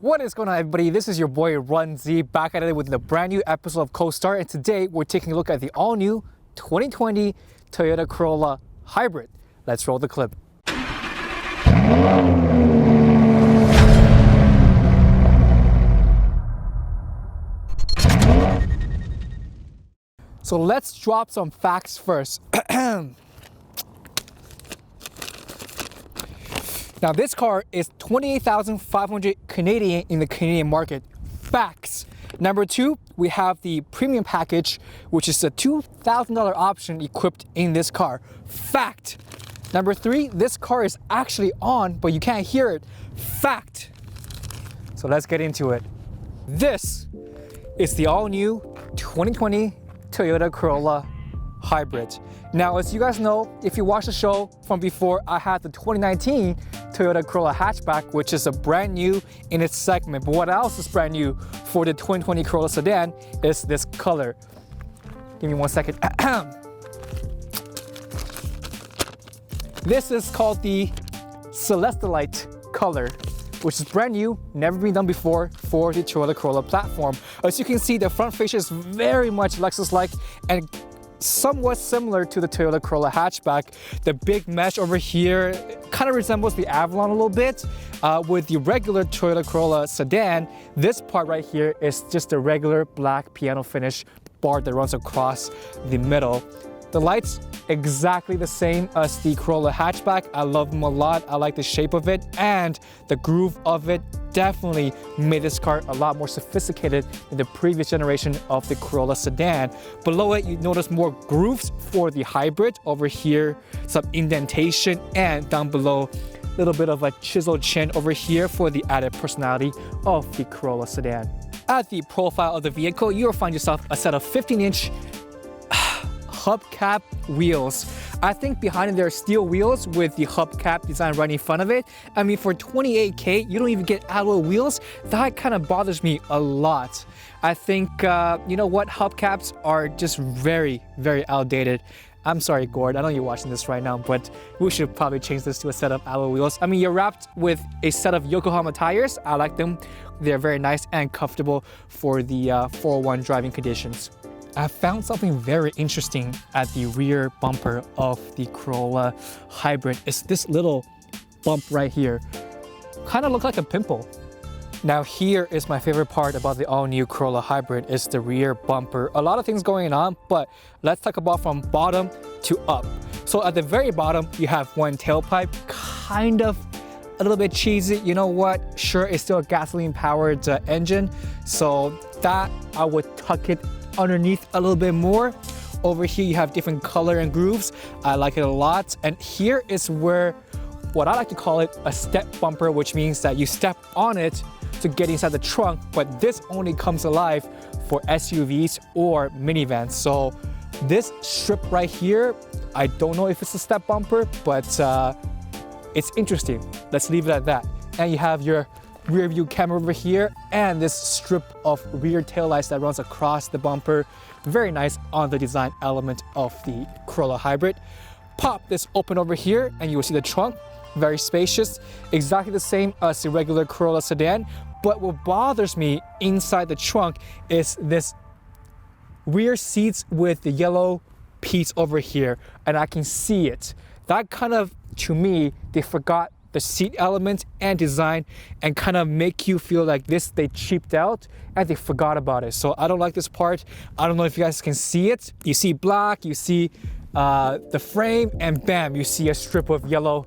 What is going on, everybody? This is your boy Run Z back at it with a brand new episode of Co-Star, and today we're taking a look at the all-new 2020 Toyota Corolla Hybrid. Let's roll the clip. So let's drop some facts first. Now this car is 28,500 Canadian in the Canadian market. Facts. Number two, we have the premium package, which is a $2,000 option equipped in this car. Fact. Number three, this car is actually on, but you can't hear it. Fact. So let's get into it. This is the all-new 2020 Toyota Corolla Hybrid. Now, as you guys know, if you watched the show from before, I had the 2019 Toyota Corolla hatchback, which is a brand new in its segment. But what else is brand new for the 2020 Corolla sedan is this color. Give me 1 second. This is called the Celestalite color, which is brand new, never been done before for the Toyota Corolla platform. As you can see, the front fascia is very much Lexus-like and somewhat similar to the Toyota Corolla hatchback. The big mesh over here kind of resembles the Avalon a little bit. With the regular Toyota Corolla sedan, this part right here is just a regular black piano finish bar that runs across the middle. The lights, exactly the same as the Corolla hatchback. I love them a lot. I like the shape of it, and the groove of it definitely made this car a lot more sophisticated than the previous generation of the Corolla sedan. Below it, you notice more grooves for the hybrid. Over here, some indentation, and down below, a little bit of a chiseled chin over here for the added personality of the Corolla sedan. At the profile of the vehicle, you will find yourself a set of 15-inch hubcap wheels. I think behind it there are steel wheels with the hubcap design right in front of it. I mean, for 28K, you don't even get alloy wheels. That kind of bothers me a lot. I think, you know what, hubcaps are just very, very outdated. I'm sorry, Gord, I know you're watching this right now, but we should probably change this to a set of alloy wheels. I mean, you're wrapped with a set of Yokohama tires. I like them. They're very nice and comfortable for the 401 driving conditions. I found something very interesting at the rear bumper of the Corolla Hybrid. It's this little bump right here. Kind of looks like a pimple. Now here is my favorite part about the all-new Corolla Hybrid is the rear bumper. A lot of things going on, but let's talk about from bottom to up. So at the very bottom, you have one tailpipe, kind of a little bit cheesy. You know what? Sure, it's still a gasoline-powered engine, so that I would tuck it underneath a little bit more. Over here you have different color and grooves. I like it a lot. And here is where what I like to call it a step bumper, which means that you step on it to get inside the trunk, but this only comes alive for SUVs or minivans. So this strip right here, I don't know if it's a step bumper, but it's interesting. Let's leave it at that. And you have your rear view camera over here and this strip of rear taillights that runs across the bumper. Very nice on the design element of the Corolla Hybrid. Pop this open over here and you will see the trunk. Very spacious, exactly the same as the regular Corolla sedan. But what bothers me inside the trunk is this rear seats with the yellow piece over here, and I can see it. That kind of, to me, they forgot the seat element and design and kind of make you feel like this, they cheaped out and they forgot about it. So I don't like this part. I don't know if you guys can see it. You see black, you see the frame, and bam, you see a strip of yellow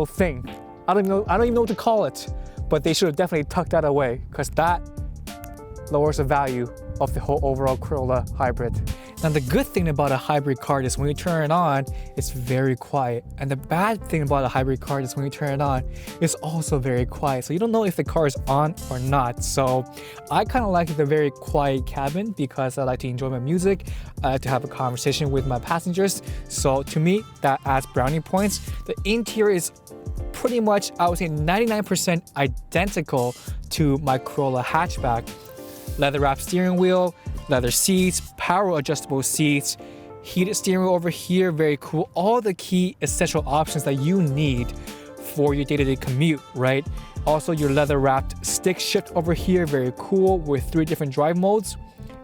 thing. I don't even know what to call it, but they should have definitely tucked that away because that lowers the value of the whole overall Corolla Hybrid. Now the good thing about a hybrid car is when you turn it on, it's very quiet. And the bad thing about a hybrid car is when you turn it on, it's also very quiet. So you don't know if the car is on or not. So I kind of like the very quiet cabin because I like to enjoy my music. I like to have a conversation with my passengers. So to me, that adds brownie points. The interior is pretty much, I would say 99% identical to my Corolla hatchback. Leather wrapped steering wheel, leather seats, power adjustable seats, heated steering wheel over here, very cool. All the key essential options that you need for your day-to-day commute, right? Also, your leather-wrapped stick shift over here, very cool, with 3 different drive modes,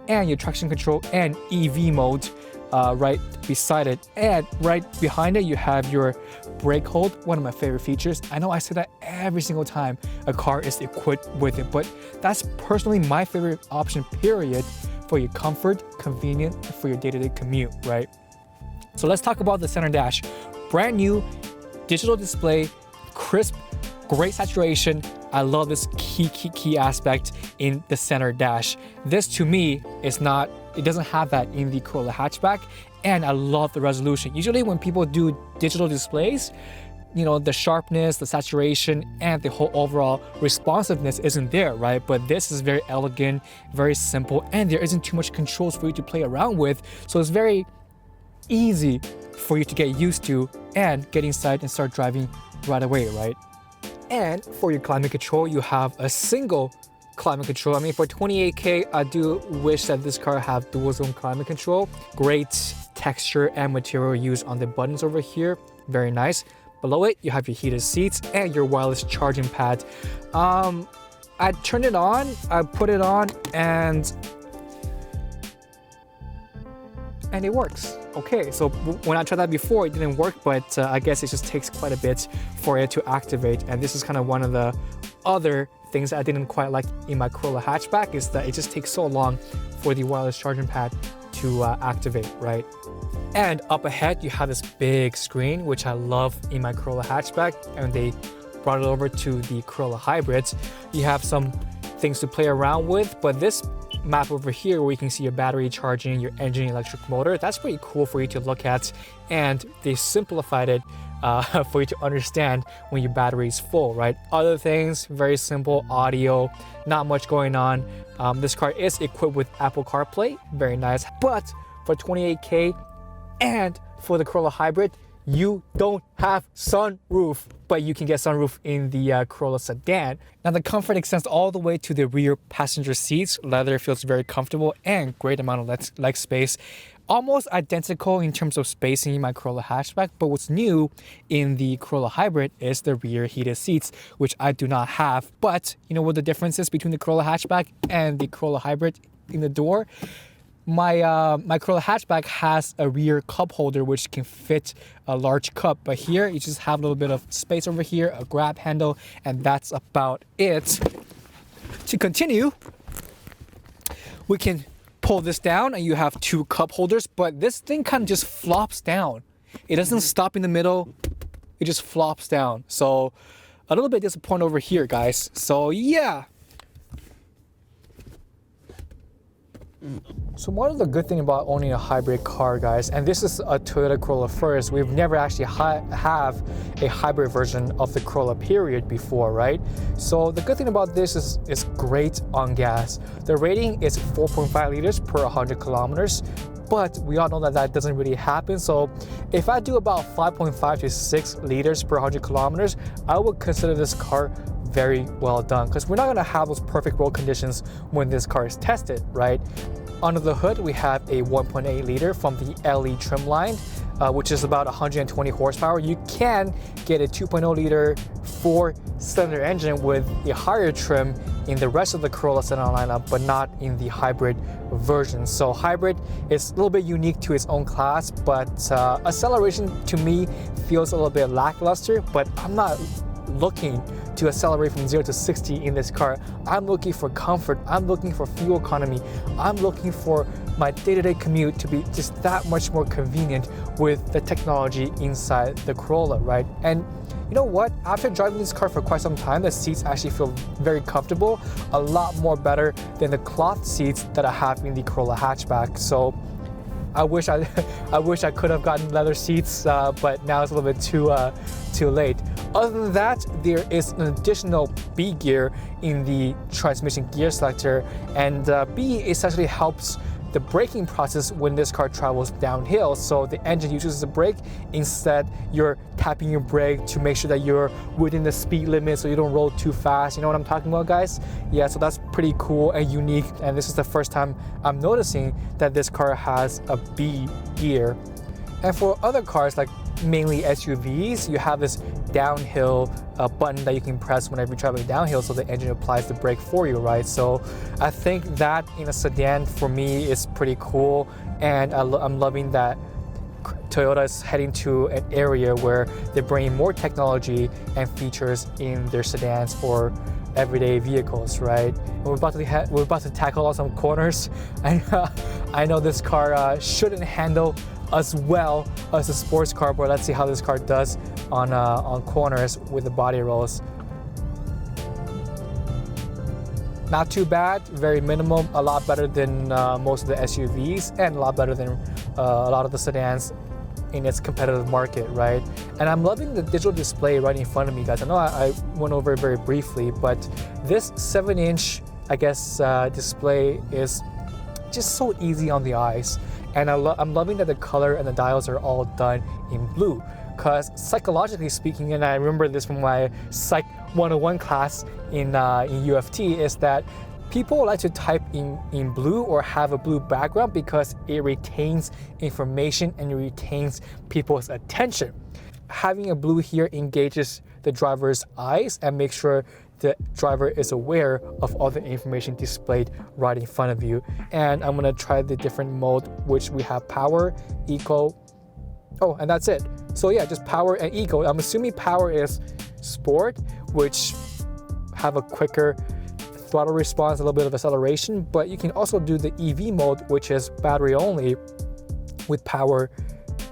and your traction control and EV mode right beside it. And right behind it, you have your brake hold, one of my favorite features. I know I say that every single time a car is equipped with it, but that's personally my favorite option, period, for your comfort, convenience, for your day-to-day commute, right? So let's talk about the center dash. Brand new digital display, crisp, great saturation. I love this key aspect in the center dash. This to me is not, it doesn't have that in the Corolla hatchback, and I love the resolution. Usually when people do digital displays, you know, the sharpness, the saturation, and the whole overall responsiveness isn't there, right? But this is very elegant, very simple, and there isn't too much controls for you to play around with. So it's very easy for you to get used to and get inside and start driving right away, right? And for your climate control, you have a single climate control. I mean, for 28K, I do wish that this car have dual zone climate control. Great texture and material used on the buttons over here. Very nice. Below it, you have your heated seats and your wireless charging pad. I turned it on, I put it on, and it works. Okay, so when I tried that before, it didn't work, but I guess it just takes quite a bit for it to activate. And this is kind of one of the other things that I didn't quite like in my Corolla hatchback, is that it just takes so long for the wireless charging pad to activate, right? And up ahead, you have this big screen, which I love in my Corolla hatchback, and they brought it over to the Corolla hybrids. You have some things to play around with, but this map over here where you can see your battery charging, your engine electric motor, that's pretty cool for you to look at, and they simplified it for you to understand when your battery is full, right? Other things, very simple, audio, not much going on. This car is equipped with Apple CarPlay, very nice, but for 28K and for the Corolla hybrid, you don't have sunroof, but you can get sunroof in the Corolla Sedan. Now the comfort extends all the way to the rear passenger seats. Leather feels very comfortable and great amount of leg space. Almost identical in terms of spacing in my Corolla hatchback, but what's new in the Corolla hybrid is the rear heated seats, which I do not have. But you know what the difference is between the Corolla hatchback and the Corolla hybrid in the door? My Corolla hatchback has a rear cup holder which can fit a large cup, but here you just have a little bit of space over here, a grab handle, and that's about it. To continue, we can pull this down and you have 2 cup holders, but this thing kind of just flops down. It doesn't stop in the middle, it just flops down. So a little bit disappointed over here, guys. So yeah. So one of the good things about owning a hybrid car, guys, and this is a Toyota Corolla first, we've never actually have a hybrid version of the Corolla period before, right? So the good thing about this is it's great on gas. The rating is 4.5 liters per 100 kilometers, but we all know that that doesn't really happen. So if I do about 5.5 to 6 liters per 100 kilometers, I would consider this car very well done, because we're not going to have those perfect road conditions when this car is tested, right? Under the hood, we have a 1.8 liter from the LE trim line, which is about 120 horsepower. You can get a 2.0 liter 4-cylinder engine with a higher trim in the rest of the Corolla Sedan lineup, but not in the hybrid version. So hybrid is a little bit unique to its own class, but acceleration to me feels a little bit lackluster, but I'm not looking to accelerate from 0 to 60 in this car. I'm looking for comfort, I'm looking for fuel economy, I'm looking for my day-to-day commute to be just that much more convenient with the technology inside the Corolla, right? And you know what? After driving this car for quite some time, the seats actually feel very comfortable, a lot more better than the cloth seats that I have in the Corolla hatchback. So I wish I could have gotten leather seats, but now it's a little bit too late. Other than that, there is an additional B gear in the transmission gear selector, and B essentially helps the braking process when this car travels downhill. So the engine uses the brake, instead you're tapping your brake to make sure that you're within the speed limit so you don't roll too fast. You know what I'm talking about, guys? Yeah, so that's pretty cool and unique, and this is the first time I'm noticing that this car has a B gear. And for other cars like mainly SUVs, you have this downhill button that you can press whenever you're traveling downhill, so the engine applies the brake for you, right? So I think that in a sedan for me is pretty cool, and I'm loving that Toyota is heading to an area where they're bringing more technology and features in their sedans or everyday vehicles, right? And we're about to tackle on some corners. I know this car shouldn't handle as well as a sports car, but let's see how this car does on corners with the body rolls. Not too bad, very minimal, a lot better than most of the SUVs, and a lot better than a lot of the sedans in its competitive market, right? And I'm loving the digital display right in front of me, guys. I know I went over it very briefly, but this 7-inch, I guess, display is just so easy on the eyes. And I'm loving that the color and the dials are all done in blue, because psychologically speaking, and I remember this from my Psych 101 class in UFT, is that people like to type in blue or have a blue background because it retains information and it retains people's attention. Having a blue here engages the driver's eyes and makes sure the driver is aware of all the information displayed right in front of you. And I'm gonna try the different mode, which we have power, eco, oh, and that's it. So yeah, just power and eco. I'm assuming power is sport, which have a quicker throttle response, a little bit of acceleration, but you can also do the EV mode, which is battery only with power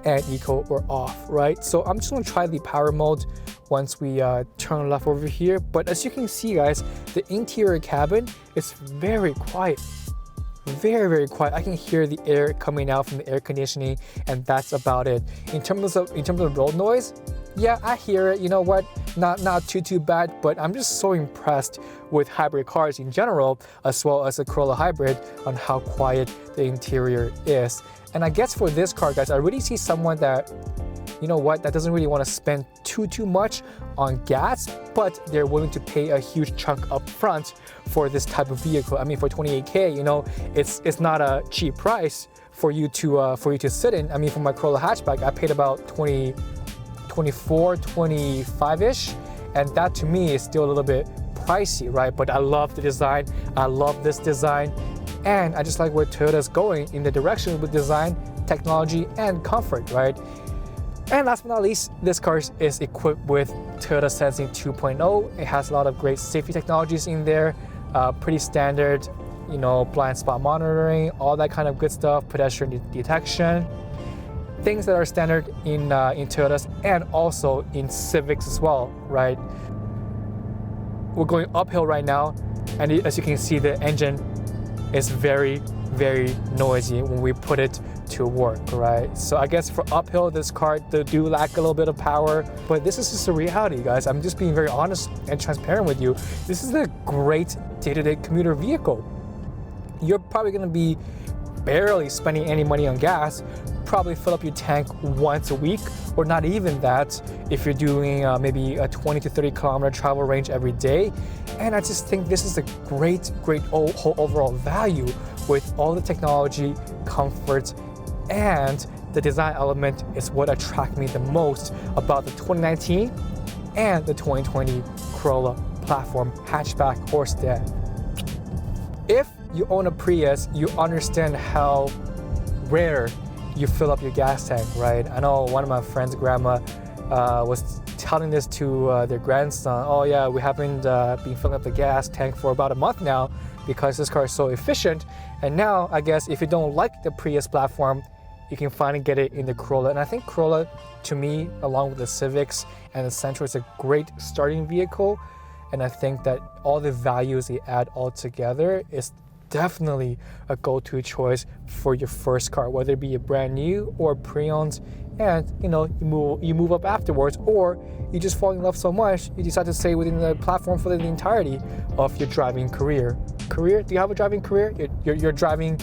and eco or off, right? So I'm just gonna try the power mode once we turn left over here. But as you can see, guys, the interior cabin is very quiet. Very quiet. I can hear the air coming out from the air conditioning, and that's about it. In terms of road noise, yeah, I hear it. You know what? Not too bad, but I'm just so impressed with hybrid cars in general, as well as the Corolla Hybrid, on how quiet the interior is. And I guess for this car, guys, I really see someone that, you know what, that doesn't really want to spend too much on gas, but they're willing to pay a huge chunk up front for this type of vehicle. I mean, for 28K, you know, it's not a cheap price for you to sit in. I mean, for my Corolla hatchback, I paid about 24, 25-ish, and that to me is still a little bit pricey, right? But I love the design. I love this design, and I just like where Toyota's going in the direction with design, technology, and comfort, right? And last but not least, this car is equipped with Toyota Sensing 2.0. It has a lot of great safety technologies in there, pretty standard, you know, blind spot monitoring, all that kind of good stuff, pedestrian detection, things that are standard in Toyotas and also in Civics as well, right? We're going uphill right now, and as you can see, the engine is very noisy when we put it to work, right? So I guess for uphill, this car do lack a little bit of power, but this is just a reality, guys. I'm just being very honest and transparent with you. This is a great day-to-day commuter vehicle. You're probably gonna be barely spending any money on gas, probably fill up your tank once a week, or not even that if you're doing maybe a 20 to 30 kilometer travel range every day. And I just think this is a great overall value with all the technology, comfort, and the design element is what attracted me the most about the 2019 and the 2020 Corolla platform hatchback or sedan. If you own a Prius, you understand how rare you fill up your gas tank, right? I know one of my friend's grandma was telling this to their grandson. Oh yeah, we haven't been filling up the gas tank for about a month now because this car is so efficient. And now, I guess, if you don't like the Prius platform, you can finally get it in the Corolla. And I think Corolla, to me, along with the Civics and the Sentra, is a great starting vehicle. And I think that all the values they add all together is definitely a go-to choice for your first car, whether it be a brand new or pre-owned, and you know, you move up afterwards, or you just fall in love so much you decide to stay within the platform for the entirety of your driving career. Do you have a driving career? Your driving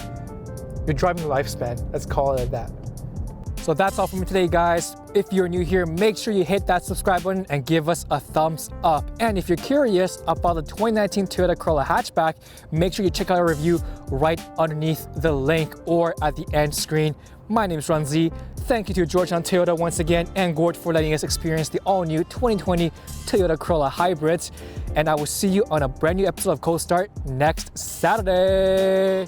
lifespan, let's call it that. So that's all from me today, guys. If you're new here, make sure you hit that subscribe button and give us a thumbs up. And if you're curious about the 2019 Toyota Corolla hatchback, make sure you check out our review right underneath the link or at the end screen. My name is Runzi. Thank you to Georgetown Toyota once again and Gord for letting us experience the all-new 2020 Toyota Corolla Hybrids. And I will see you on a brand new episode of Cold Start next Saturday.